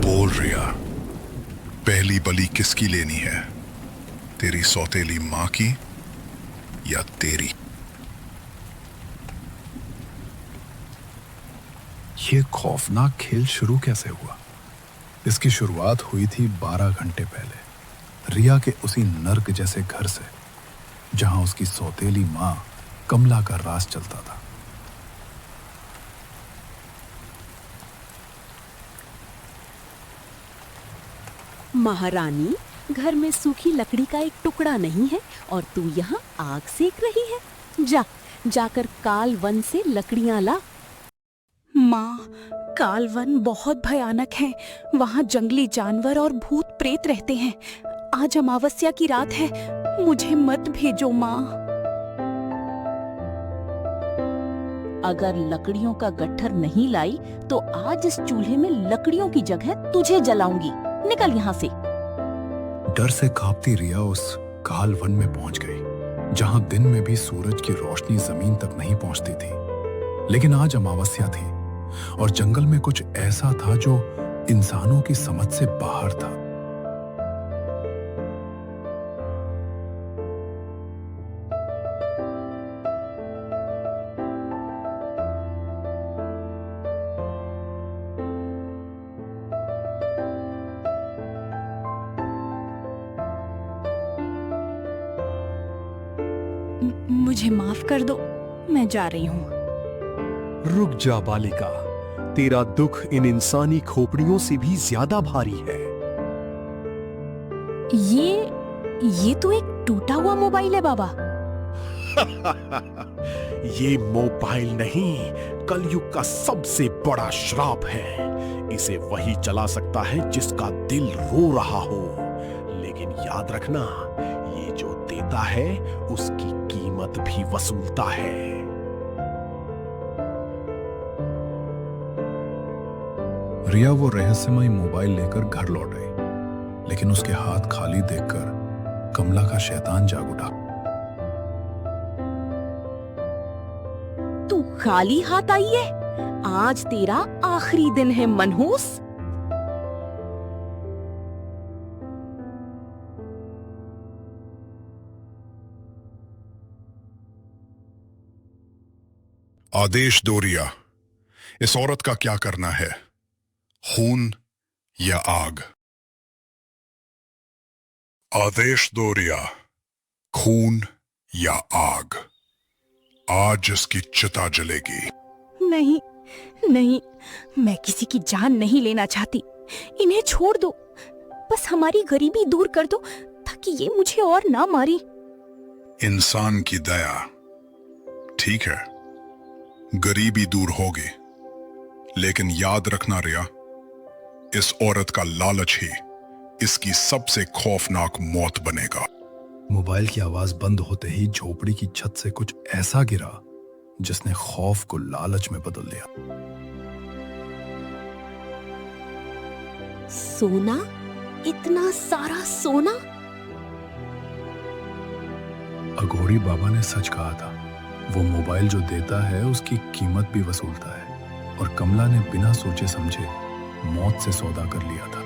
बोल रिया, पहली बलि किसकी लेनी है? तेरी सौतेली मां की या तेरी? ये खौफनाक खेल शुरू कैसे हुआ? इसकी शुरुआत हुई थी 12 घंटे पहले, रिया के उसी नर्क जैसे घर से, जहां उसकी सौतेली मां कमला का राज चलता था। महारानी, घर में सूखी लकड़ी का एक टुकड़ा नहीं है और तू यहाँ आग सेक रही है। जाकर काल वन से लकड़ियां ला। माँ, काल वन बहुत भयानक है। वहाँ जंगली जानवर और भूत प्रेत रहते हैं। आज अमावस्या की रात है, मुझे मत भेजो माँ। अगर लकड़ियों का गट्ठर नहीं लाई तो आज इस चूल्हे में लकड़ियों की जगह तुझे जलाऊंगी। निकल यहाँ से। डर से कांपती रिया उस काल वन में पहुंच गई, जहां दिन में भी सूरज की रोशनी जमीन तक नहीं पहुंचती थी। लेकिन आज अमावस्या थी और जंगल में कुछ ऐसा था जो इंसानों की समझ से बाहर था। मुझे माफ कर दो, मैं जा रही हूँ। रुक जा बालिका, तेरा दुख इन इंसानी खोपड़ियों से भी ज्यादा भारी है। ये तो एक टूटा हुआ मोबाइल है बाबा। ये मोबाइल नहीं, कलयुग का सबसे बड़ा श्राप है। इसे वही चला सकता है जिसका दिल रो रहा हो। लेकिन याद रखना, ये जो देता है उसकी कीमत भी वसूलता है। रिया वो रहस्यमय मोबाइल लेकर घर लौट आई, लेकिन उसके हाथ खाली देखकर कमला का शैतान जाग उठा। तू खाली हाथ आई है? आज तेरा आखिरी दिन है मनहूस। आदेश दो रिया, इस औरत का क्या करना है? खून या आग? आदेश दो रिया, खून या आग? आज इसकी चिता जलेगी। नहीं नहीं, मैं किसी की जान नहीं लेना चाहती। इन्हें छोड़ दो, बस हमारी गरीबी दूर कर दो ताकि ये मुझे और ना मारे। इंसान की दया, ठीक है, गरीबी दूर होगी, लेकिन याद रखना रिया, इस औरत का लालच ही इसकी सबसे खौफनाक मौत बनेगा। मोबाइल की आवाज बंद होते ही झोपड़ी की छत से कुछ ऐसा गिरा जिसने खौफ को लालच में बदल दिया। सोना? इतना सारा सोना? अघोरी बाबा ने सच कहा था, वो मोबाइल जो देता है उसकी कीमत भी वसूलता है। और कमला ने बिना सोचे समझे मौत से सौदा कर लिया था।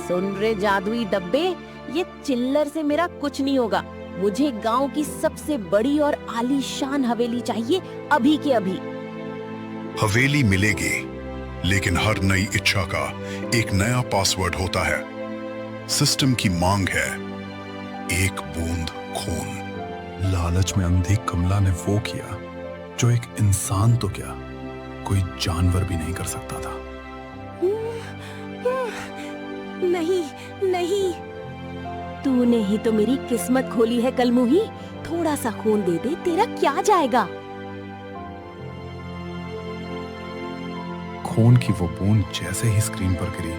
सुन रे जादुई डब्बे, ये चिल्लर से मेरा कुछ नहीं होगा। मुझे गांव की सबसे बड़ी और आलीशान हवेली चाहिए, अभी के अभी। हवेली मिलेगी, लेकिन हर नई इच्छा का एक नया पासवर्ड होता है। सिस्टम की मांग है एक बूंद खून। लालच में अंधी कमला ने वो किया जो एक इंसान तो क्या, कोई जानवर भी नहीं कर सकता था। नहीं नहीं, तूने ही तो मेरी किस्मत खोली है कलमुही। थोड़ा सा खून दे दे, तेरा क्या जाएगा। खून की वो बूंद जैसे ही स्क्रीन पर गिरी,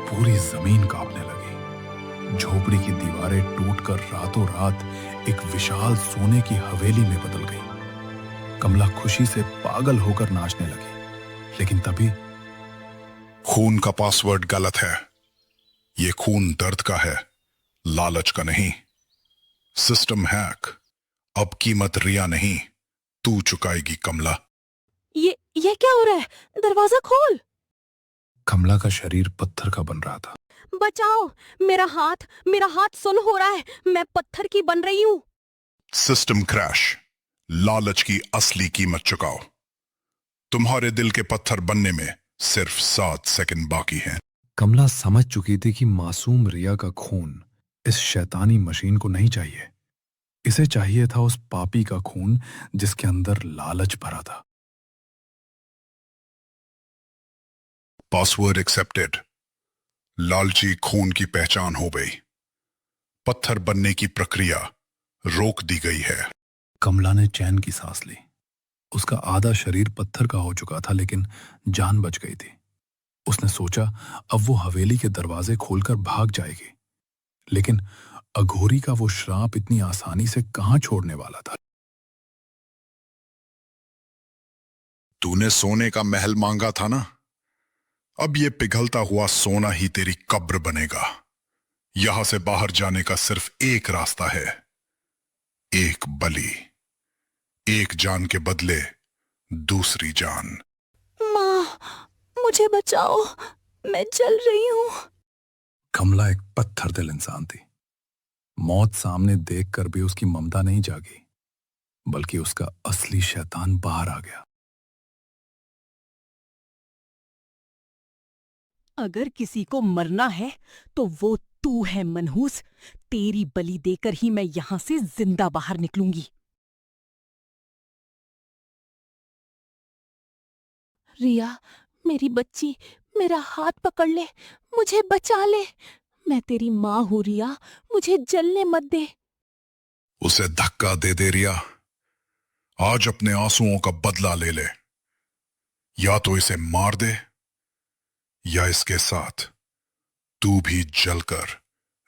पूरी जमीन कांपने लगी। झोपड़ी की दीवारें टूटकर रातों रात एक विशाल सोने की हवेली में बदल गई। कमला खुशी से पागल होकर नाचने लगी, लेकिन तभी खून का पासवर्ड गलत है। ये खून दर्द का है, लालच का नहीं। System hack. अब कीमत रिया नहीं, तू चुकाएगी कमला। ये क्या हो रहा है? दरवाजा खोल। कमला का शरीर पत्थर का बन रहा था। बचाओ, मेरा हाथ सुन्न हो रहा है। मैं पत्थर की बन रही हूँ। System crash. लालच की असली कीमत चुकाओ। तुम्हारे दिल के पत्थर बनने में सिर्फ 7 सेकंड बाकी हैं। कमला समझ चुकी थी कि मासूम रिया का खून इस शैतानी मशीन को नहीं चाहिए। इसे चाहिए था उस पापी का खून जिसके अंदर लालच भरा था। Password accepted. लालची खून की पहचान हो गई। पत्थर बनने की प्रक्रिया रोक दी गई है। कमला ने चैन की सांस ली। उसका आधा शरीर पत्थर का हो चुका था, लेकिन जान बच गई थी। उसने सोचा अब वो हवेली के दरवाजे खोलकर भाग जाएगी, लेकिन अघोरी का वो श्राप इतनी आसानी से कहां छोड़ने वाला था। तूने सोने का महल मांगा था ना, अब ये पिघलता हुआ सोना ही तेरी कब्र बनेगा। यहां से बाहर जाने का सिर्फ एक रास्ता है, एक बलि। एक जान के बदले दूसरी जान। माँ, मुझे बचाओ, मैं जल रही हूँ। कमला एक पत्थर दिल इंसान थी। मौत सामने देखकर भी उसकी ममता नहीं जागी, बल्कि उसका असली शैतान बाहर आ गया। अगर किसी को मरना है तो वो तू है मनहूस। तेरी बलि देकर ही मैं यहां से जिंदा बाहर निकलूंगी। रिया, मेरी बच्ची, मेरा हाथ पकड़ ले, मुझे बचा ले। मैं तेरी माँ हूँ रिया, मुझे जलने मत दे। उसे धक्का दे दे रिया। आज अपने आंसुओं का बदला ले ले। या तो इसे मार दे, या इसके साथ तू भी जलकर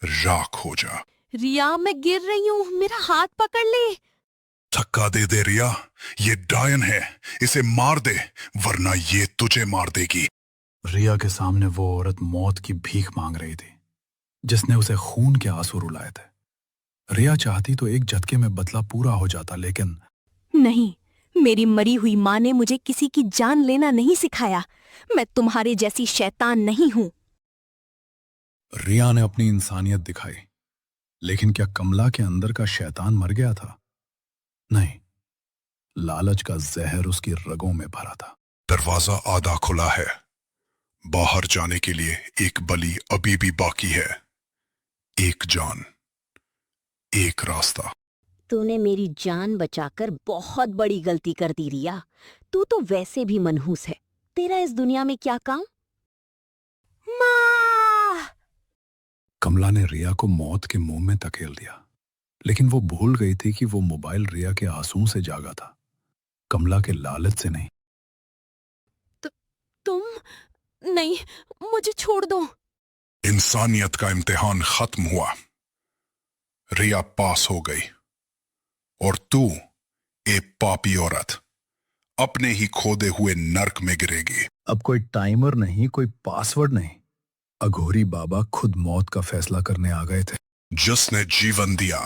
राख हो जा। रिया, मैं गिर रही हूँ, मेरा हाथ पकड़ ले। धक्का दे दे रिया। ये डायन है, इसे मार दे, वरना ये तुझे मार देगी। रिया के सामने वो औरत मौत की भीख मांग रही थी, जिसने उसे खून के आंसू रुलाए थे। रिया चाहती तो एक झटके में बदला पूरा हो जाता, लेकिन नहीं, मेरी मरी हुई माँ ने मुझे किसी की जान लेना नहीं सिखाया। मैं तुम्हारे जैसी शैतान नहीं हूँ। रिया ने अपनी इंसानियत दिखाई, लेकिन क्या कमला के अंदर का शैतान मर गया था? नहीं, लालच का जहर उसकी रगों में भरा था। दरवाजा आधा खुला है। बाहर जाने के लिए एक बलि अभी भी बाकी है। एक जान, एक रास्ता। तूने मेरी जान बचाकर बहुत बड़ी गलती कर दी रिया। तू तो वैसे भी मनहूस है। तेरा इस दुनिया में क्या काम? माँ! कमला ने रिया को मौत के मुंह में धकेल दिया, लेकिन वो भूल गई थी कि वो मोबाइल रिया के आंसू से जागा था, कमला के लालच से नहीं। तुम नहीं, मुझे छोड़ दो। इंसानियत का इम्तिहान खत्म हुआ। रिया पास हो गई, और तू, एक पापी औरत, अपने ही खोदे हुए नर्क में गिरेगी। अब कोई टाइमर नहीं, कोई पासवर्ड नहीं। अघोरी बाबा खुद मौत का फैसला करने आ गए थे। जिसने जीवन दिया,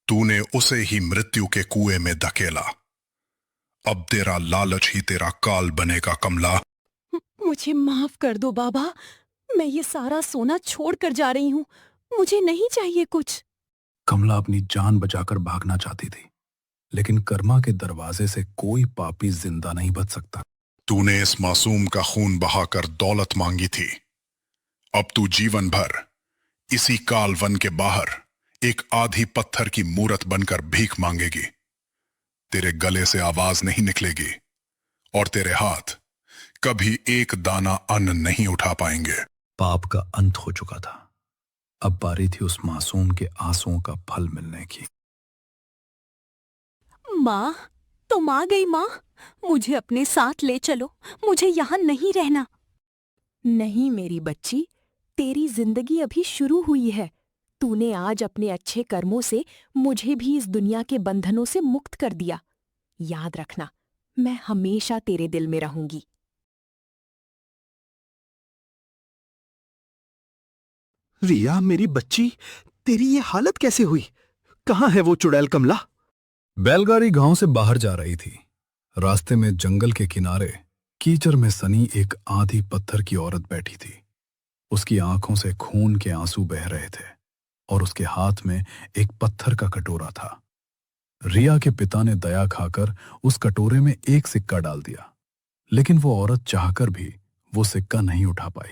तूने उसे ही मृत्यु के कुएं में धकेला। अब तेरा लालच ही तेरा काल बनेगा कमला। मुझे माफ कर दो बाबा, मैं ये सारा सोना छोड़ कर जा रही हूँ। मुझे नहीं चाहिए कुछ। कमला अपनी जान बचाकर भागना चाहती थी, लेकिन कर्मा के दरवाजे से कोई पापी जिंदा नहीं बच सकता। तूने इस मासूम का खून बहाकर दौलत मांगी थी। अब तू जीवन भर इसी काल वन के बाहर एक आधी पत्थर की मूरत बनकर भीख मांगेगी। तेरे गले से आवाज नहीं निकलेगी, और तेरे हाथ कभी एक दाना अन्न नहीं उठा पाएंगे। पाप का अंत हो चुका था। अब बारी थी उस मासूम के आंसुओं का फल मिलने की। माँ, तुम आ गई माँ। मुझे अपने साथ ले चलो, मुझे यहाँ नहीं रहना। नहीं मेरी बच्ची, तेरी जिंदगी अभी शुरू हुई है। तूने आज अपने अच्छे कर्मों से मुझे भी इस दुनिया के बंधनों से मुक्त कर दिया। याद रखना, मैं हमेशा तेरे दिल में रहूंगी। रिया मेरी बच्ची, तेरी ये हालत कैसे हुई? कहाँ है वो चुड़ैल कमला? बैलगाड़ी गांव से बाहर जा रही थी। रास्ते में जंगल के किनारे कीचड़ में सनी एक आधी पत्थर की औरत बैठी थी। उसकी आंखों से खून के आंसू बह रहे थे और उसके हाथ में एक पत्थर का कटोरा था। रिया के पिता ने दया खाकर उस कटोरे में एक सिक्का डाल दिया, लेकिन वो औरत चाहकर भी वो सिक्का नहीं उठा पाई।